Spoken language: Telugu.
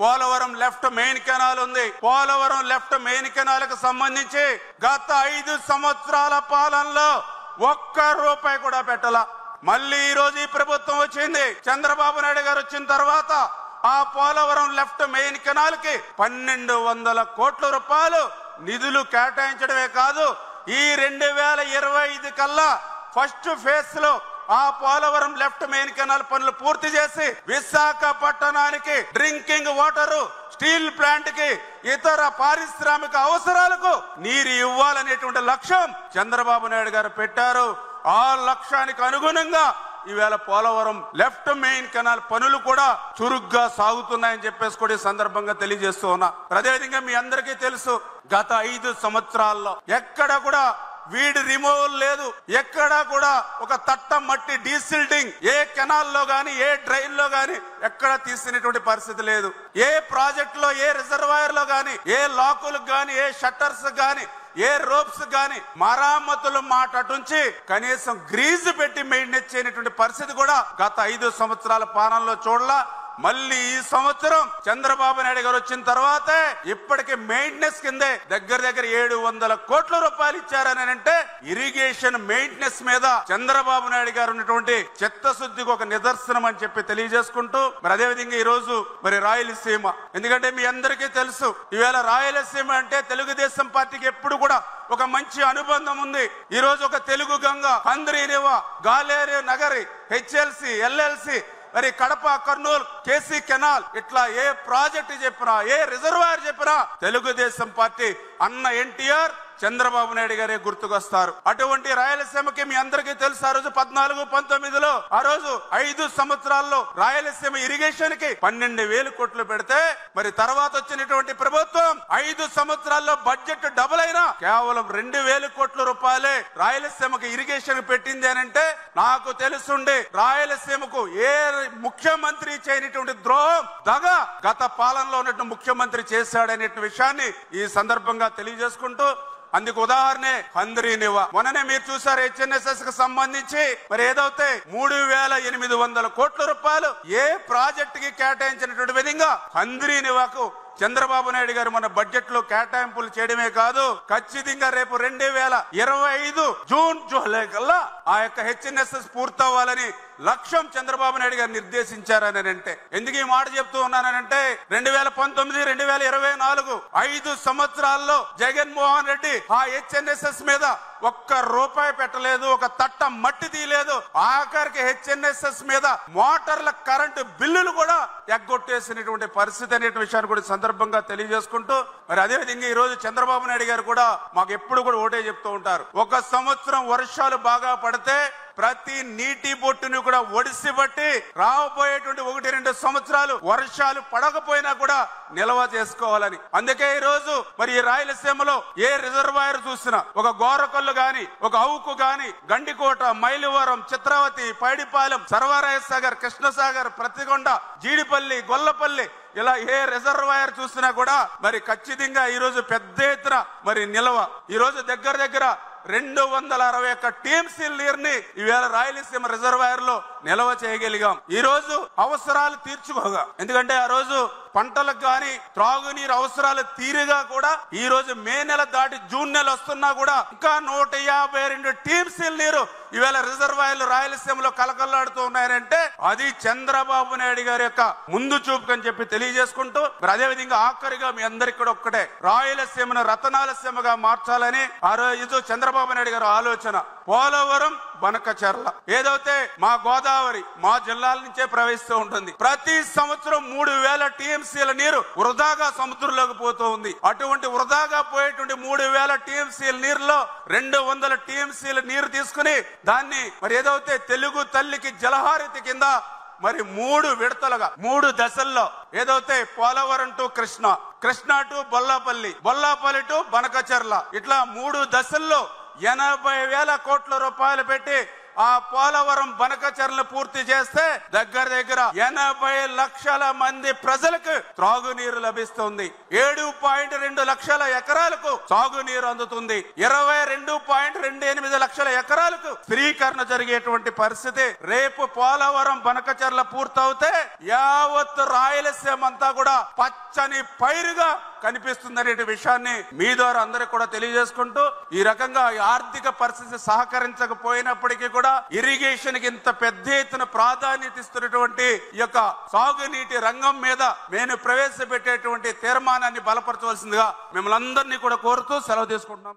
పోలవరం లెఫ్ట్ మెయిన్ కెనాల్ ఉంది. పోలవరం లెఫ్ట్ మెయిన్ కెనాల్ కు సంబంధించి గత 5 సంవత్సరాల పాలనలో ఒక్క రూపాయి కూడా పెట్టాల. మళ్ళీ ఈ రోజు ఈ ప్రభుత్వం వచ్చింది. చంద్రబాబు నాయుడు గారు వచ్చిన తర్వాత ఆ పోలవరం లెఫ్ట్ మెయిన్ కెనాల్ కి 1200 కోట్ల రూపాయలు నిధులు కేటాయించడమే కాదు, ఈ 2025 కల్లా ఫస్ట్ ఫేజ్ లో ఆ పోలవరం లెఫ్ట్ మెయిన్ కెనాల్ పనులు పూర్తి చేసి విశాఖపట్టణానికి డ్రింకింగ్ వాటర్, స్టీల్ ప్లాంట్ కి, ఇతర పారిశ్రామిక అవసరాలకు నీరు ఇవ్వాలనేటువంటి లక్ష్యం చంద్రబాబు నాయుడు గారు పెట్టారు. ఆ లక్ష్యానికి అనుగుణంగా ఈవేళ పోలవరం లెఫ్ట్ మెయిన్ కెనాల్ పనులు కూడా చురుగ్గా సాగుతున్నాయని చెప్పేసి కూడా ఈ సందర్భంగా తెలియజేస్తూ ఉన్నా. అదేవిధంగా మీ అందరికీ తెలుసు, గత 5 సంవత్సరాల్లో ఎక్కడ కూడా వీడ్ రిమూవల్ లేదు. ఎక్కడా కూడా ఒక తట్ట మట్టి డీసిల్టింగ్ ఏ కెనాల్ లో గాని ఏ డ్రైన్ లో గాని ఎక్కడ తీసినటువంటి పరిస్థితి లేదు. ఏ ప్రాజెక్ట్ లో ఏ రిజర్వాయర్ లో గాని ఏ లాకులకు గాని ఏ షట్టర్స్ గాని ఏ రోప్స్ గాని మరామతులు మాటటుంచి కనీసం గ్రీజు పెట్టి మెయింటైన్ చేయనటువంటి పరిస్థితి కూడా గత 5 సంవత్సరాల పాలనలో చూడలా. మళ్ళీ ఈ సంవత్సరం చంద్రబాబు నాయుడు గారు వచ్చిన తర్వాతే ఇప్పటికి మెయింటెనెన్స్ కిందే దగ్గర 700 కోట్ల రూపాయలు ఇచ్చారని అంటే ఇరిగేషన్ మెయింటెనెన్స్ మీద చంద్రబాబు నాయుడు గారు ఉన్నటువంటి చిత్తశుద్ధికి ఒక నిదర్శనం అని చెప్పి తెలియజేసుకుంటూ, మరి అదేవిధంగా ఈ రోజు మరి రాయలసీమ, ఎందుకంటే మీ అందరికీ తెలుసు ఈవేళ రాయలసీమ అంటే తెలుగుదేశం పార్టీకి ఎప్పుడు కూడా ఒక మంచి అనుబంధం ఉంది. ఈ రోజు ఒక తెలుగు గంగ, హంద్రీనివ, గాలేరు నగరి, హెచ్ఎల్సి, ఎల్ఎల్సి, మరి కడప, కర్నూలు, కేసీ కెనాల్, ఇట్లా ఏ ప్రాజెక్ట్ చెప్పినా ఏ రిజర్వాయర్ చెప్పినా తెలుగుదేశం పార్టీ అన్న ఎన్టీఆర్, చంద్రబాబు నాయుడు గారే గుర్తుకొస్తారు. అటువంటి రాయలసీమకి మీ అందరికీ తెలుసు, ఆ రోజు 14-19లో ఆ రోజు 5 సంవత్సరాల్లో రాయలసీమ ఇరిగేషన్ కి 12,000 కోట్లు పెడితే, మరి తర్వాత వచ్చినటువంటి ప్రభుత్వం 5 సంవత్సరాల్లో బడ్జెట్ డబుల్ అయినా కేవలం 2,000 కోట్ల రూపాయలే రాయలసీమకి ఇరిగేషన్ పెట్టింది అని అంటే నాకు తెలుసుండే రాయలసీమకు ఏ ముఖ్యమంత్రి చేయనటువంటి ద్రోహం దగ గత పాలనలో ఉన్నటువంటి ముఖ్యమంత్రి చేశాడనే విషయాన్ని ఈ సందర్భంగా తెలియజేసుకుంటూ, అందుకు ఉదాహరణే హంద్రీనివ. మొన్ననే మీరు చూసారు హెచ్ఎన్ఎస్ఎస్ కు సంబంధించి మరి ఏదైతే 3,800 కోట్ల రూపాయలు ఏ ప్రాజెక్ట్ కి కేటాయించినటువంటి విధంగా హంద్రీనివకు చంద్రబాబు నాయుడు గారు మన బడ్జెట్ లో కేటాయింపులు చేయడమే కాదు, ఖచ్చితంగా రేపు 2025 జూన్ జూలై కల్లా ఆ యొక్క హెచ్ఎన్ఎస్ఎస్ పూర్తవ్వాలని లక్ష్యం చంద్రబాబు నాయుడు గారు నిర్దేశించారని అంటే, ఎందుకు ఈ మాట చెప్తూ ఉన్నానంటే 2019-2024 5 సంవత్సరాల్లో జగన్మోహన్ రెడ్డి ఆ హెచ్ఎన్ఎస్ఎస్ మీద ఒక్క రూపాయి పెట్టలేదు, ఒక తట్ట మట్టి తీయలేదు. ఆఖరికి హెచ్ఎన్ఎస్ఎస్ మీద మోటార్ల కరెంటు బిల్లులు కూడా ఎగ్గొట్టేసినటువంటి పరిస్థితి అనే విషయాన్ని కూడా సందర్భంగా తెలియజేసుకుంటూ, మరి అదేవిధంగా ఈ రోజు చంద్రబాబు నాయుడు గారు కూడా మాకు ఎప్పుడు కూడా ఒకటే చెప్తూ ఉంటారు, ఒక సంవత్సరం వర్షాలు బాగా పడితే ప్రతి నీటి బొట్టుని కూడా ఒడిసి బట్టి రాబోయేటువంటి 1-2 సంవత్సరాలు వర్షాలు పడకపోయినా కూడా నిల్వ చేసుకోవాలని. అందుకే ఈ రోజు మరి ఈ రాయలసీమలో ఏ రిజర్వాయర్ చూసినా ఒక గోరకొల్లు గాని, ఒక అవుకు గాని, గండికోట, మైలవరం, చిత్రావతి, పైడిపాలెం, సర్వరాయ సాగర్, కృష్ణసాగర్, ప్రతికొండ, జీడిపల్లి, గొల్లపల్లి, ఇలా ఏ రిజర్వాయర్ చూసినా కూడా మరి ఖచ్చితంగా ఈ రోజు పెద్ద ఎత్తున మరి నిల్వ. ఈ రోజు దగ్గర 261 టీఎంసీ నీరుని ఈవేళ రాయలసీమ రిజర్వాయర్ లో నిల్వ చేయగలిగాం. ఈ రోజు అవసరాలు తీర్చుకోగా, ఎందుకంటే ఆ రోజు పంటలకు గాని త్రాగునీరు అవసరాలు తీరుగా కూడా ఈ రోజు మే నెల దాటి జూన్ నెల వస్తున్నా కూడా ఇంకా 152 టీఎంసీ నీరు ఈవేళ రిజర్వాయర్లు రాయలసీమలో కలకల్లాడుతూ ఉన్నాయంటే అది చంద్రబాబు నాయుడు గారి యొక్క ముందు చూపు అని చెప్పి తెలియజేసుకుంటూ, మరి అదేవిధంగా ఆఖరిగా మీ అందరికి కూడా ఒక్కటే, రాయలసీమను రతనాలసీమగా మార్చాలని ఆ రోజు చంద్రబాబు నాయుడు గారి ఆలోచన. పోలవరం, బనకచెర్ల ఏదైతే మా గోదావరి మా జిల్లాల నుంచే ప్రవహిస్తూ ఉంటుంది. ప్రతి సంవత్సరం 3,000 టీఎంసీల నీరు వృధాగా సముద్రంలోకి పోతూ ఉంది. అటువంటి వృధాగా పోయేటువంటి 3,000 టీఎంసీల నీరులో 200 టీఎంసీల నీరు తీసుకుని దాన్ని మరి ఏదైతే తెలుగు తల్లికి జలహారతి కింద మరి 3 విడతలుగా 3 దశల్లో ఏదైతే Polavaram to Krishna, Krishna to Bollapalli, Bollapalli to Banakacherla, ఇట్లా 3 దశల్లో 80,000 కోట్ల రూపాయలు పెట్టి ఆ పోలవరం బనకచెర్ల పూర్తి చేస్తే దగ్గర 80 లక్షల మంది ప్రజలకు త్రాగునీరు లభిస్తుంది. 7.2 లక్షల ఎకరాలకు సాగునీరు అందుతుంది. 22.28 లక్షల ఎకరాలకు స్థిరీకరణ జరిగేటువంటి పరిస్థితి. రేపు పోలవరం బనకచెర్ల పూర్తవుతే యావత్ రాయలసీమ అంతా కూడా పచ్చని పైరుగా కనిపిస్తుందనే విషయాన్ని మీ ద్వారా అందరికి కూడా తెలియజేసుకుంటూ, ఈ రకంగా ఆర్థిక పరిస్థితి సహకరించకపోయినప్పటికీ కూడా ఇరిగేషన్ కి ఇంత పెద్ద ఎత్తున ప్రాధాన్యత ఇస్తున్నటువంటి ఈ యొక్క సాగునీటి రంగం మీద నేను ప్రవేశపెట్టేటువంటి తీర్మానాన్ని బలపరచవలసిందిగా మిమ్మల్ని అందరినీ కూడా కోరుతూ సెలవు తీసుకుంటున్నాం.